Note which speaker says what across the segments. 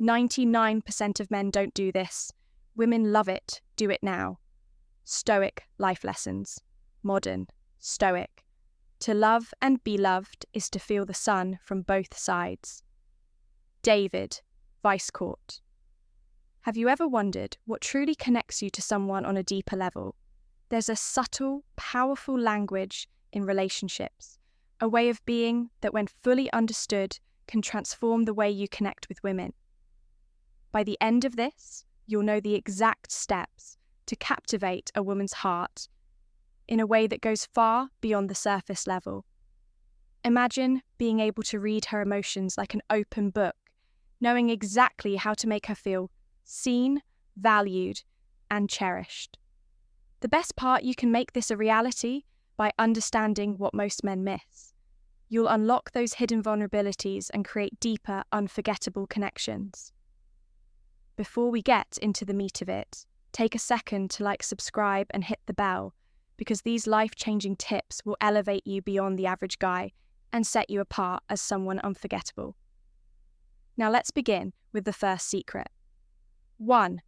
Speaker 1: 99% of men don't do this. Women love it. Do it now. Stoic life lessons. Modern. Stoic. To love and be loved is to feel the sun from both sides. David, Vice Court. Have you ever wondered what truly connects you to someone on a deeper level? There's a subtle, powerful language in relationships, a way of being that, when fully understood, can transform the way you connect with women. By the end of this, you'll know the exact steps to captivate a woman's heart in a way that goes far beyond the surface level. Imagine being able to read her emotions like an open book, knowing exactly how to make her feel seen, valued, and cherished. The best part, you can make this a reality by understanding what most men miss. You'll unlock those hidden vulnerabilities and create deeper, unforgettable connections. Before we get into the meat of it, take a second to subscribe, and hit the bell, because these life-changing tips will elevate you beyond the average guy and set you apart as someone unforgettable. Now let's begin with the first secret. 1.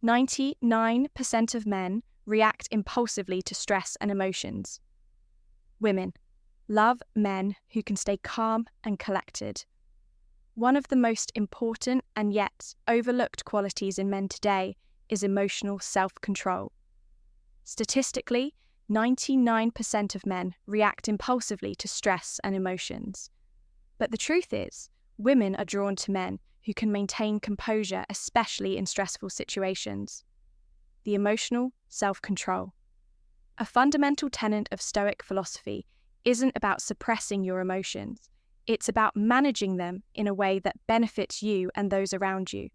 Speaker 1: 99% of men react impulsively to stress and emotions. Women love men who can stay calm and collected. One of the most important and yet overlooked qualities in men today is emotional self-control. Statistically, 99% of men react impulsively to stress and emotions. But the truth is, women are drawn to men who can maintain composure, especially in stressful situations. The emotional self-control. A fundamental tenet of Stoic philosophy isn't about suppressing your emotions. It's about managing them in a way that benefits you and those around you.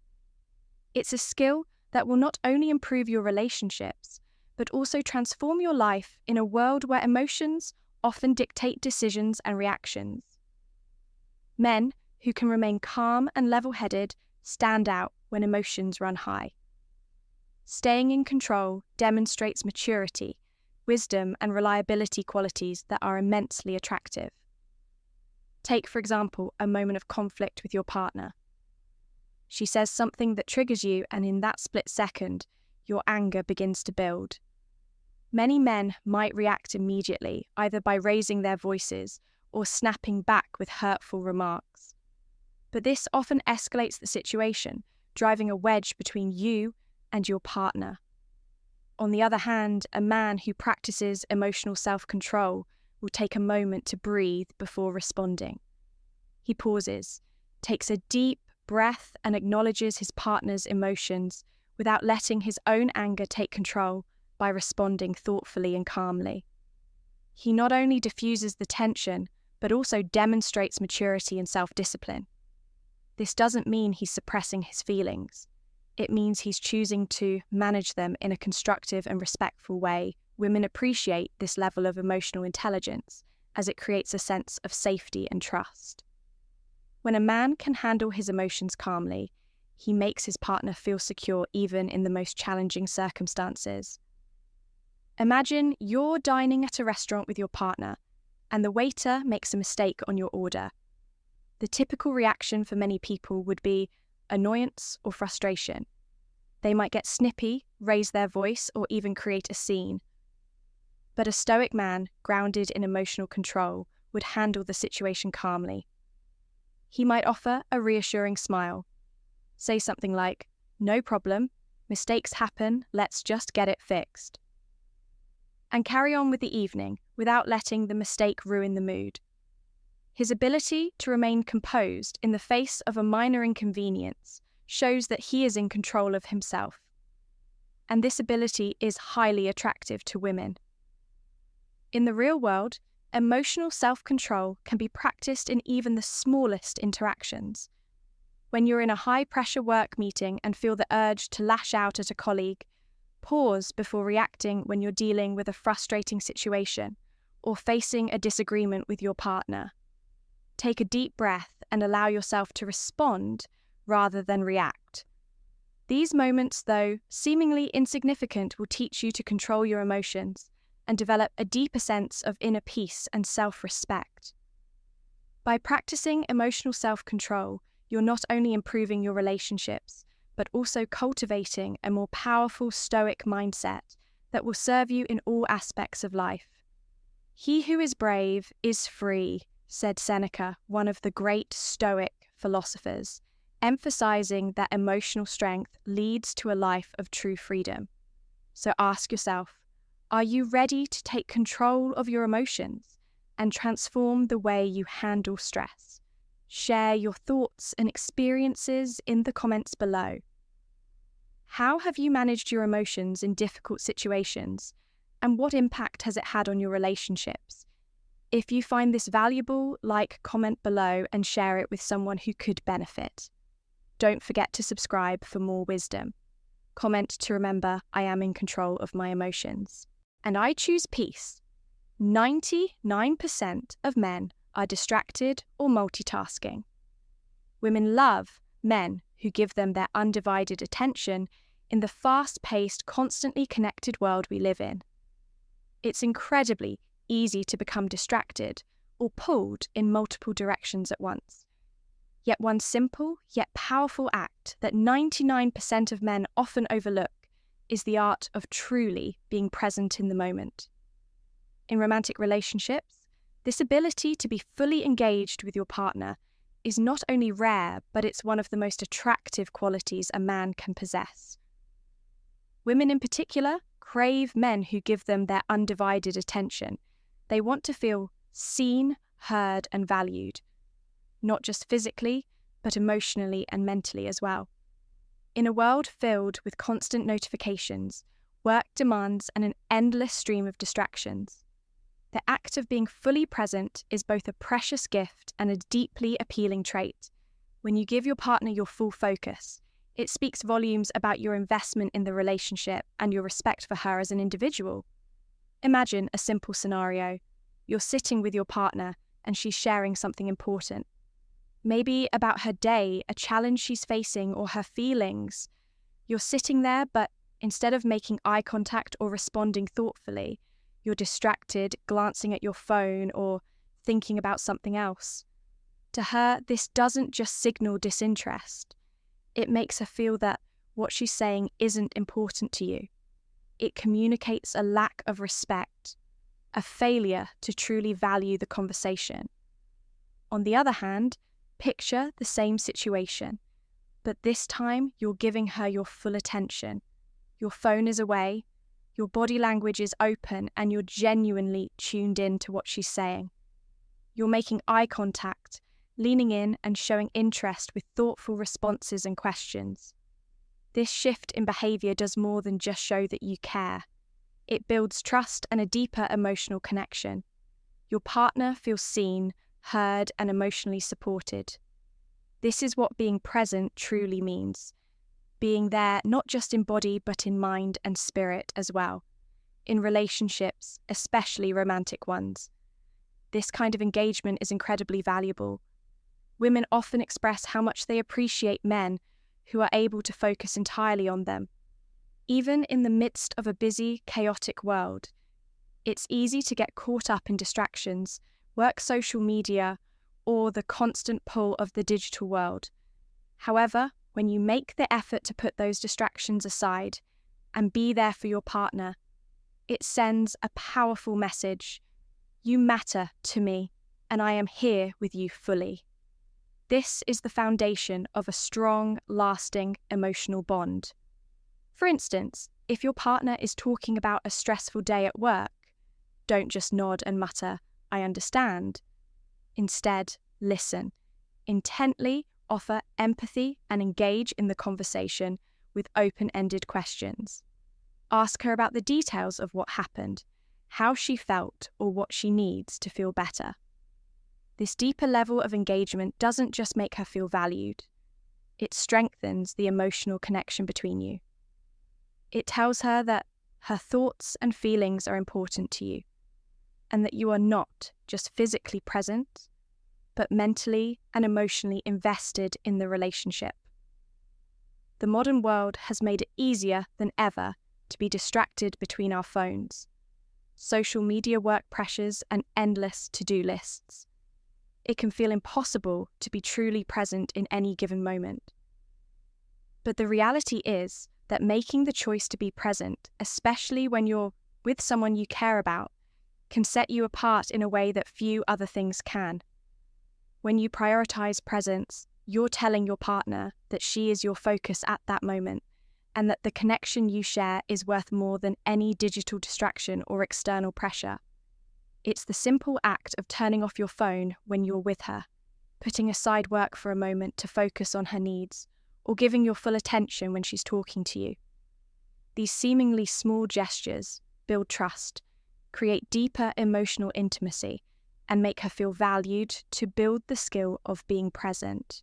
Speaker 1: It's a skill that will not only improve your relationships, but also transform your life in a world where emotions often dictate decisions and reactions. Men who can remain calm and level-headed stand out when emotions run high. Staying in control demonstrates maturity, wisdom, and reliability, qualities that are immensely attractive. Take, for example, a moment of conflict with your partner. She says something that triggers you, and in that split second, your anger begins to build. Many men might react immediately, either by raising their voices or snapping back with hurtful remarks. But this often escalates the situation, driving a wedge between you and your partner. On the other hand, a man who practices emotional self-control will take a moment to breathe before responding. He pauses, takes a deep breath, and acknowledges his partner's emotions without letting his own anger take control, by responding thoughtfully and calmly. He not only diffuses the tension, but also demonstrates maturity and self-discipline. This doesn't mean he's suppressing his feelings. It means he's choosing to manage them in a constructive and respectful way. Women appreciate this level of emotional intelligence, as it creates a sense of safety and trust. When a man can handle his emotions calmly, he makes his partner feel secure even in the most challenging circumstances. Imagine you're dining at a restaurant with your partner, and the waiter makes a mistake on your order. The typical reaction for many people would be annoyance or frustration. They might get snippy, raise their voice, or even create a scene. But a Stoic man, grounded in emotional control, would handle the situation calmly. He might offer a reassuring smile, say something like, "No problem, mistakes happen, let's just get it fixed," and carry on with the evening without letting the mistake ruin the mood. His ability to remain composed in the face of a minor inconvenience shows that he is in control of himself. And this ability is highly attractive to women. In the real world, emotional self-control can be practiced in even the smallest interactions. When you're in a high-pressure work meeting and feel the urge to lash out at a colleague, pause before reacting when you're dealing with a frustrating situation or facing a disagreement with your partner. Take a deep breath and allow yourself to respond rather than react. These moments, though seemingly insignificant, will teach you to control your emotions and develop a deeper sense of inner peace and self-respect. By practicing emotional self-control, you're not only improving your relationships, but also cultivating a more powerful Stoic mindset that will serve you in all aspects of life. "He who is brave is free," said Seneca, one of the great Stoic philosophers, emphasizing that emotional strength leads to a life of true freedom. So ask yourself, are you ready to take control of your emotions and transform the way you handle stress? Share your thoughts and experiences in the comments below. How have you managed your emotions in difficult situations, and what impact has it had on your relationships? If you find this valuable, comment below and share it with someone who could benefit. Don't forget to subscribe for more wisdom. Comment to remember I am in control of my emotions. And I choose peace. 99% of men are distracted or multitasking. Women love men who give them their undivided attention in the fast-paced, constantly connected world we live in. It's incredibly easy to become distracted or pulled in multiple directions at once. Yet one simple yet powerful act that 99% of men often overlook is the art of truly being present in the moment. In romantic relationships, this ability to be fully engaged with your partner is not only rare, but it's one of the most attractive qualities a man can possess. Women in particular crave men who give them their undivided attention. They want to feel seen, heard, and valued, not just physically, but emotionally and mentally as well. In a world filled with constant notifications, work demands, and an endless stream of distractions, the act of being fully present is both a precious gift and a deeply appealing trait. When you give your partner your full focus, it speaks volumes about your investment in the relationship and your respect for her as an individual. Imagine a simple scenario. You're sitting with your partner and she's sharing something important. Maybe about her day, a challenge she's facing, or her feelings. You're sitting there, but instead of making eye contact or responding thoughtfully, you're distracted, glancing at your phone or thinking about something else. To her, this doesn't just signal disinterest. It makes her feel that what she's saying isn't important to you. It communicates a lack of respect, a failure to truly value the conversation. On the other hand, picture the same situation, but this time you're giving her your full attention. Your phone is away, your body language is open, and you're genuinely tuned in to what she's saying. You're making eye contact, leaning in and showing interest with thoughtful responses and questions. This shift in behavior does more than just show that you care. It builds trust and a deeper emotional connection. Your partner feels seen, heard, and emotionally supported. This is what being present truly means. Being there not just in body but in mind and spirit as well. In relationships, especially romantic ones, this kind of engagement is incredibly valuable. Women often express how much they appreciate men who are able to focus entirely on them. Even in the midst of a busy, chaotic world, it's easy to get caught up in distractions, work, social media, or the constant pull of the digital world. However, when you make the effort to put those distractions aside and be there for your partner, it sends a powerful message. You matter to me, and I am here with you fully. This is the foundation of a strong, lasting emotional bond. For instance, if your partner is talking about a stressful day at work, don't just nod and mutter, "I understand." Instead, listen. Intently offer empathy and engage in the conversation with open-ended questions. Ask her about the details of what happened, how she felt, or what she needs to feel better. This deeper level of engagement doesn't just make her feel valued. It strengthens the emotional connection between you. It tells her that her thoughts and feelings are important to you, and that you are not just physically present, but mentally and emotionally invested in the relationship. The modern world has made it easier than ever to be distracted between our phones, social media work pressures, and endless to-do lists. it can feel impossible to be truly present in any given moment. But the reality is that making the choice to be present, especially when you're with someone you care about, can set you apart in a way that few other things can. When you prioritize presence, you're telling your partner that she is your focus at that moment, and that the connection you share is worth more than any digital distraction or external pressure. It's the simple act of turning off your phone when you're with her, putting aside work for a moment to focus on her needs, or giving your full attention when she's talking to you. These seemingly small gestures build trust, create deeper emotional intimacy, and make her feel valued to build the skill of being present.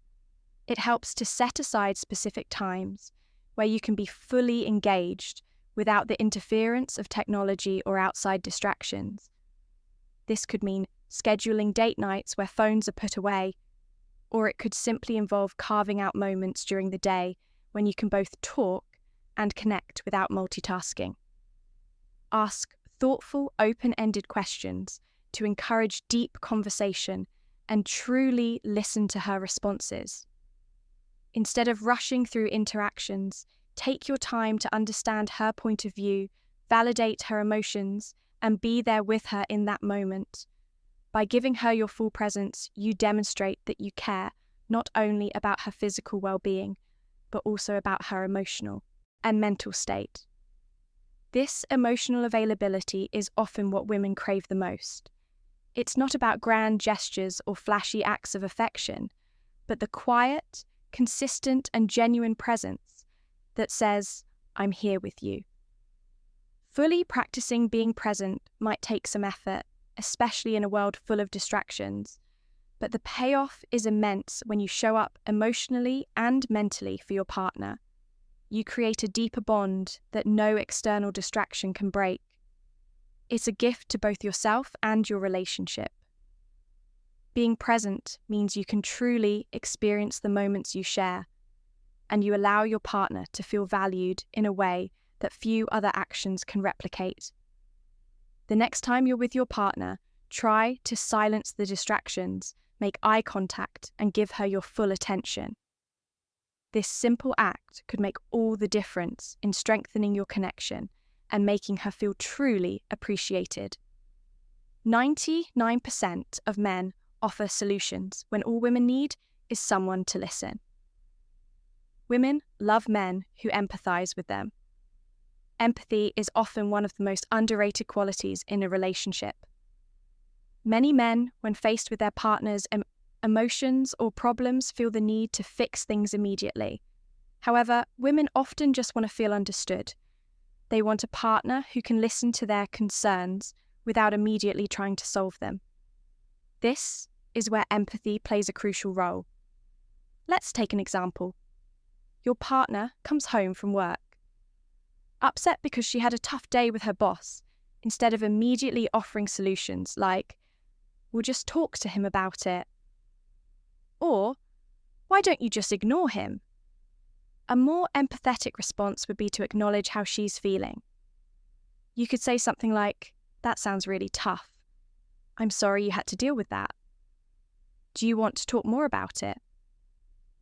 Speaker 1: It helps to set aside specific times where you can be fully engaged without the interference of technology or outside distractions. This could mean scheduling date nights where phones are put away, or it could simply involve carving out moments during the day when you can both talk and connect without multitasking. Ask thoughtful, open-ended questions to encourage deep conversation and truly listen to her responses. Instead of rushing through interactions, take your time to understand her point of view, validate her emotions, and be there with her in that moment. By giving her your full presence, you demonstrate that you care not only about her physical well-being, but also about her emotional and mental state. This emotional availability is often what women crave the most. It's not about grand gestures or flashy acts of affection, but the quiet, consistent, and genuine presence that says, "I'm here with you." Fully practicing being present might take some effort, especially in a world full of distractions, but the payoff is immense when you show up emotionally and mentally for your partner. You create a deeper bond that no external distraction can break. It's a gift to both yourself and your relationship. Being present means you can truly experience the moments you share, and you allow your partner to feel valued in a way that few other actions can replicate. The next time you're with your partner, try to silence the distractions, make eye contact, and give her your full attention. This simple act could make all the difference in strengthening your connection and making her feel truly appreciated. 99% of men offer solutions when all women need is someone to listen. Women love men who empathize with them. Empathy is often one of the most underrated qualities in a relationship. Many men, when faced with their partner's emotions or problems, feel the need to fix things immediately. However, women often just want to feel understood. They want a partner who can listen to their concerns without immediately trying to solve them. This is where empathy plays a crucial role. Let's take an example. Your partner comes home from work, upset because she had a tough day with her boss. Instead of immediately offering solutions like, "We'll just talk to him about it," or, "Why don't you just ignore him?" A more empathetic response would be to acknowledge how she's feeling. You could say something like, "That sounds really tough. I'm sorry you had to deal with that. Do you want to talk more about it?"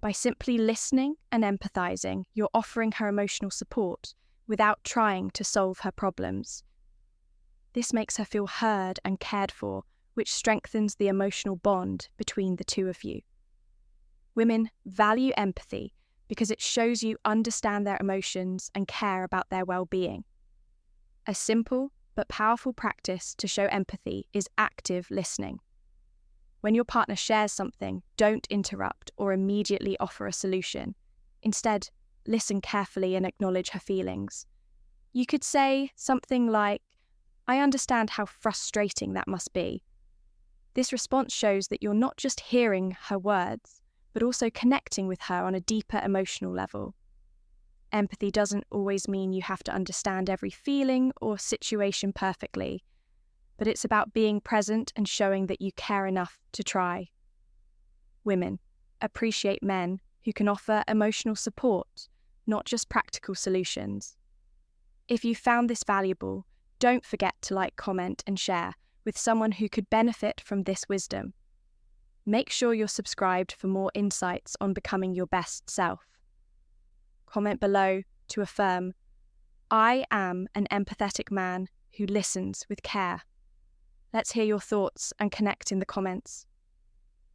Speaker 1: By simply listening and empathizing, you're offering her emotional support without trying to solve her problems. This makes her feel heard and cared for, which strengthens the emotional bond between the two of you. Women value empathy because it shows you understand their emotions and care about their well-being. A simple but powerful practice to show empathy is active listening. When your partner shares something, don't interrupt or immediately offer a solution. Instead, listen carefully and acknowledge her feelings. You could say something like, "I understand how frustrating that must be." This response shows that you're not just hearing her words, but also connecting with her on a deeper emotional level. Empathy doesn't always mean you have to understand every feeling or situation perfectly, but it's about being present and showing that you care enough to try. Women appreciate men who can offer emotional support, not just practical solutions. If you found this valuable, don't forget to like, comment, and share with someone who could benefit from this wisdom. Make sure you're subscribed for more insights on becoming your best self. Comment below to affirm, I am an empathetic man who listens with care. Let's hear your thoughts and connect in the comments.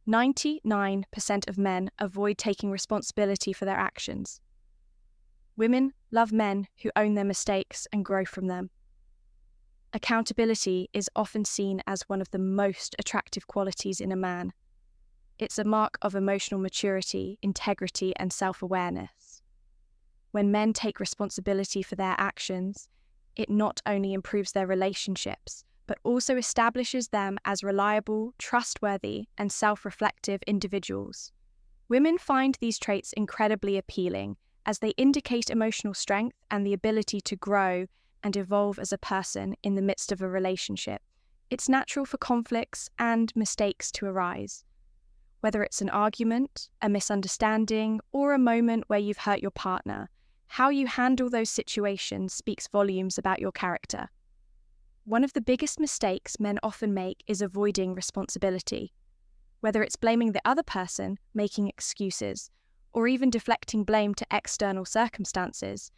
Speaker 1: 99% of men avoid taking responsibility for their actions. Women love men who own their mistakes and grow from them. Accountability is often seen as one of the most attractive qualities in a man. It's a mark of emotional maturity, integrity, and self-awareness. When men take responsibility for their actions, it not only improves their relationships, but also establishes them as reliable, trustworthy, and self-reflective individuals. Women find these traits incredibly appealing as they indicate emotional strength and the ability to grow and evolve as a person in the midst of a relationship. It's natural for conflicts and mistakes to arise. Whether it's an argument, a misunderstanding, or a moment where you've hurt your partner, how you handle those situations speaks volumes about your character. One of the biggest mistakes men often make is avoiding responsibility. Whether it's blaming the other person, making excuses, or even deflecting blame to external circumstances,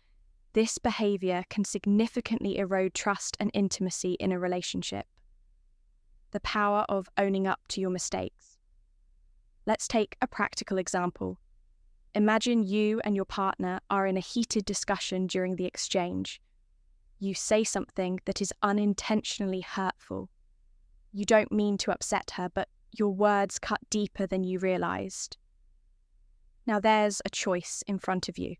Speaker 1: this behavior can significantly erode trust and intimacy in a relationship. The power of owning up to your mistakes. Let's take a practical example. Imagine you and your partner are in a heated discussion during the exchange. You say something that is unintentionally hurtful. You don't mean to upset her, but your words cut deeper than you realized. Now there's a choice in front of you.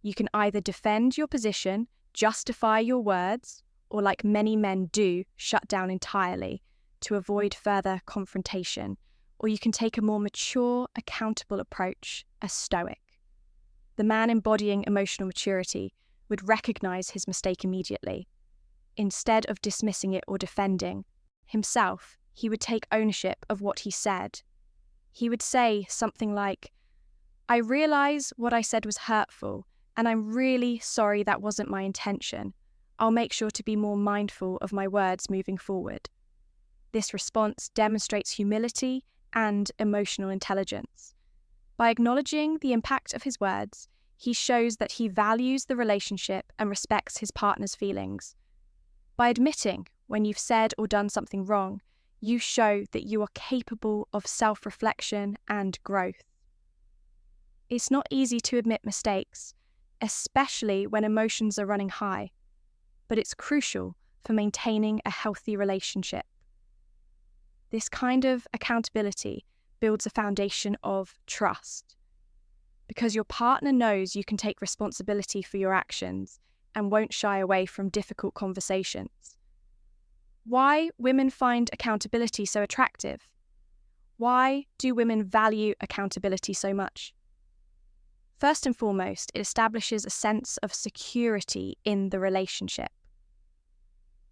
Speaker 1: You can either defend your position, justify your words, or like many men do, shut down entirely to avoid further confrontation, or you can take a more mature, accountable approach, a Stoic. The man embodying emotional maturity would recognize his mistake immediately. Instead of dismissing it or defending himself, he would take ownership of what he said. He would say something like, I realize what I said was hurtful, and I'm really sorry that wasn't my intention. I'll make sure to be more mindful of my words moving forward. This response demonstrates humility and emotional intelligence. By acknowledging the impact of his words, he shows that he values the relationship and respects his partner's feelings. By admitting when you've said or done something wrong, you show that you are capable of self-reflection and growth. It's not easy to admit mistakes, especially when emotions are running high, but it's crucial for maintaining a healthy relationship. This kind of accountability builds a foundation of trust, because your partner knows you can take responsibility for your actions and won't shy away from difficult conversations. Why women find accountability so attractive? Why do women value accountability so much? First and foremost, it establishes a sense of security in the relationship.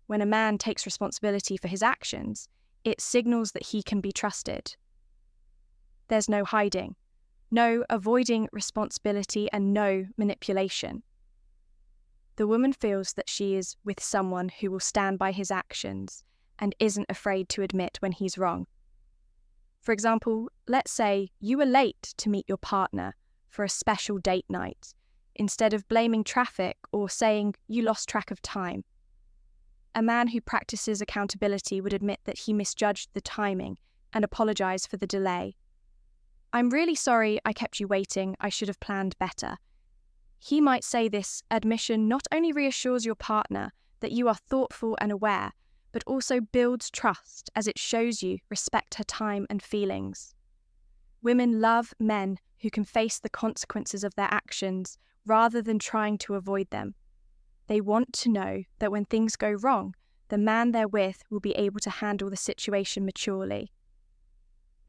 Speaker 1: When a man takes responsibility for his actions, it signals that he can be trusted. There's no hiding, no avoiding responsibility, and no manipulation. The woman feels that she is with someone who will stand by his actions and isn't afraid to admit when he's wrong. For example, let's say you were late to meet your partner for a special date night, instead of blaming traffic or saying you lost track of time. A man who practices accountability would admit that he misjudged the timing and apologize for the delay. I'm really sorry I kept you waiting, I should have planned better. He might say this admission not only reassures your partner that you are thoughtful and aware, but also builds trust as it shows you respect her time and feelings. Women love men who can face the consequences of their actions rather than trying to avoid them. They want to know that when things go wrong, the man they're with will be able to handle the situation maturely.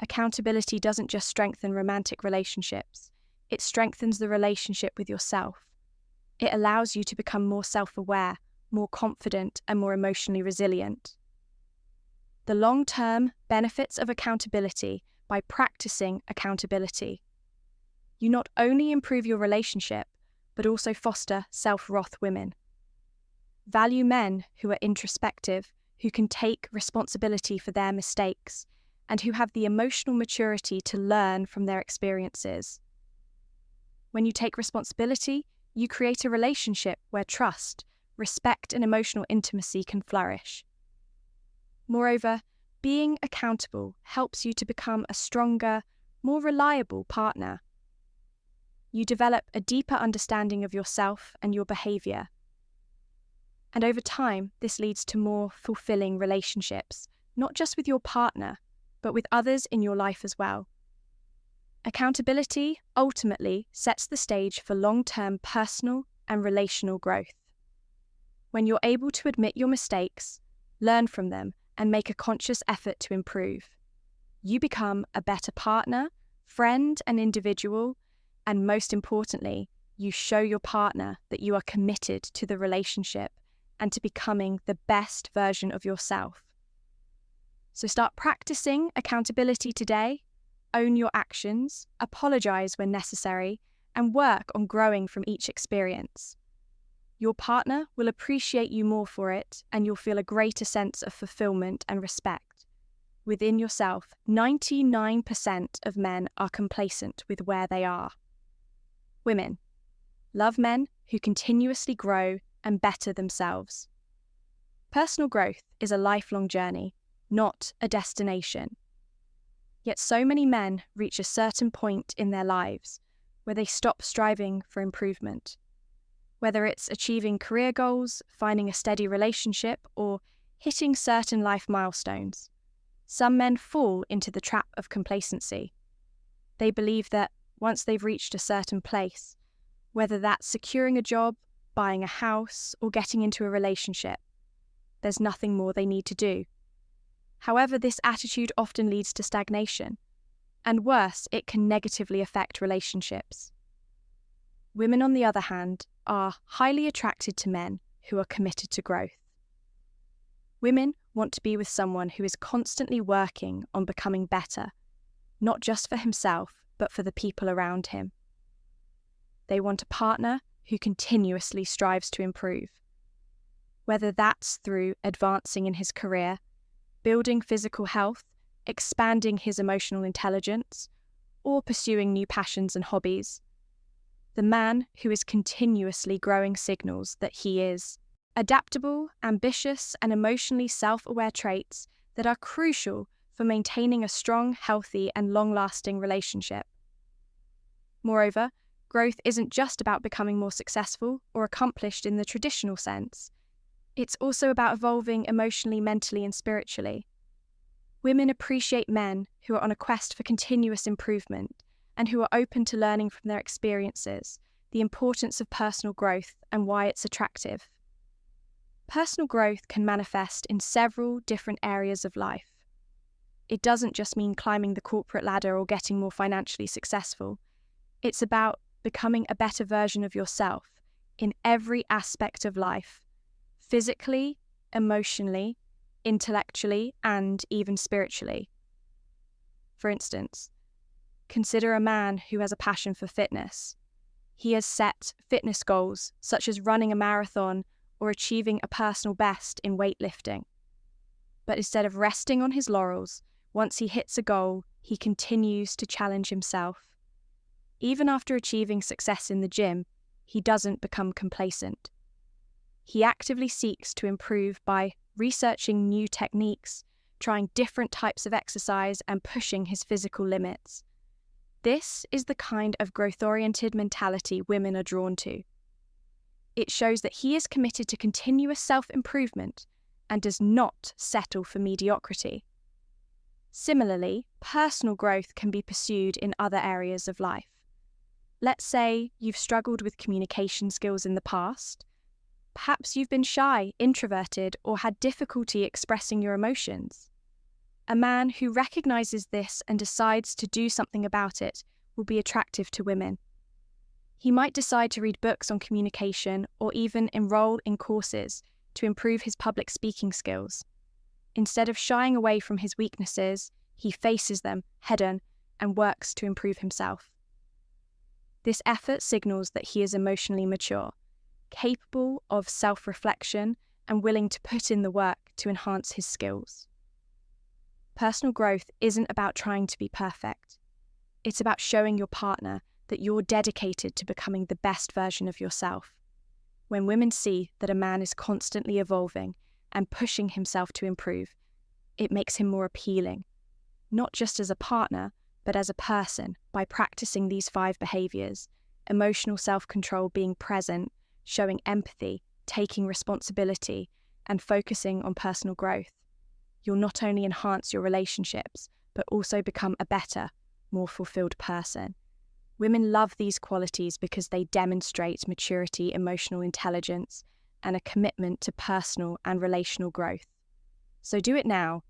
Speaker 1: Accountability doesn't just strengthen romantic relationships, it strengthens the relationship with yourself. It allows you to become more self-aware, more confident, and more emotionally resilient. The long-term benefits of accountability by practicing accountability. You not only improve your relationship, but also foster self-wrath women. Value men who are introspective, who can take responsibility for their mistakes, and who have the emotional maturity to learn from their experiences. When you take responsibility, you create a relationship where trust, respect, and emotional intimacy can flourish. Moreover, being accountable helps you to become a stronger, more reliable partner. You develop a deeper understanding of yourself and your behavior. And over time, this leads to more fulfilling relationships, not just with your partner, but with others in your life as well. Accountability ultimately sets the stage for long-term personal and relational growth. When you're able to admit your mistakes, learn from them, and make a conscious effort to improve, you become a better partner, friend, and individual, and most importantly, you show your partner that you are committed to the relationship and to becoming the best version of yourself. So start practicing accountability today, own your actions, apologize when necessary, and work on growing from each experience. Your partner will appreciate you more for it, and you'll feel a greater sense of fulfillment and respect. Within yourself, 99% of men are complacent with where they are. Women, love men who continuously grow and better themselves. Personal growth is a lifelong journey, not a destination. Yet so many men reach a certain point in their lives where they stop striving for improvement. Whether it's achieving career goals, finding a steady relationship, or hitting certain life milestones, some men fall into the trap of complacency. They believe that once they've reached a certain place, whether that's securing a job, buying a house, or getting into a relationship, there's nothing more they need to do. However, this attitude often leads to stagnation, and worse, it can negatively affect relationships. Women, on the other hand, are highly attracted to men who are committed to growth. Women want to be with someone who is constantly working on becoming better, not just for himself, but for the people around him. They want a partner who continuously strives to improve, whether that's through advancing in his career, building physical health, expanding his emotional intelligence, or pursuing new passions and hobbies. The man who is continuously growing signals that he is adaptable, ambitious, and emotionally self-aware traits that are crucial for maintaining a strong, healthy, and long-lasting relationship. Moreover, growth isn't just about becoming more successful or accomplished in the traditional sense. It's also about evolving emotionally, mentally, and spiritually. Women appreciate men who are on a quest for continuous improvement and who are open to learning from their experiences, the importance of personal growth, and why it's attractive. Personal growth can manifest in several different areas of life. It doesn't just mean climbing the corporate ladder or getting more financially successful. It's about becoming a better version of yourself in every aspect of life, physically, emotionally, intellectually, and even spiritually. For instance, consider a man who has a passion for fitness. He has set fitness goals, such as running a marathon or achieving a personal best in weightlifting. But instead of resting on his laurels, once he hits a goal, he continues to challenge himself. Even after achieving success in the gym, he doesn't become complacent. He actively seeks to improve by researching new techniques, trying different types of exercise, and pushing his physical limits. This is the kind of growth-oriented mentality women are drawn to. It shows that he is committed to continuous self-improvement and does not settle for mediocrity. Similarly, personal growth can be pursued in other areas of life. Let's say you've struggled with communication skills in the past. Perhaps you've been shy, introverted, or had difficulty expressing your emotions. A man who recognizes this and decides to do something about it will be attractive to women. He might decide to read books on communication or even enroll in courses to improve his public speaking skills. Instead of shying away from his weaknesses, he faces them head-on and works to improve himself. This effort signals that he is emotionally mature, capable of self-reflection, and willing to put in the work to enhance his skills. Personal growth isn't about trying to be perfect. It's about showing your partner that you're dedicated to becoming the best version of yourself. When women see that a man is constantly evolving and pushing himself to improve, it makes him more appealing, not just as a partner, but as a person, by practicing these 5 behaviors: emotional self-control, being present, showing empathy, taking responsibility, and focusing on personal growth. You'll not only enhance your relationships, but also become a better, more fulfilled person. Women love these qualities because they demonstrate maturity, emotional intelligence, and a commitment to personal and relational growth. So do it now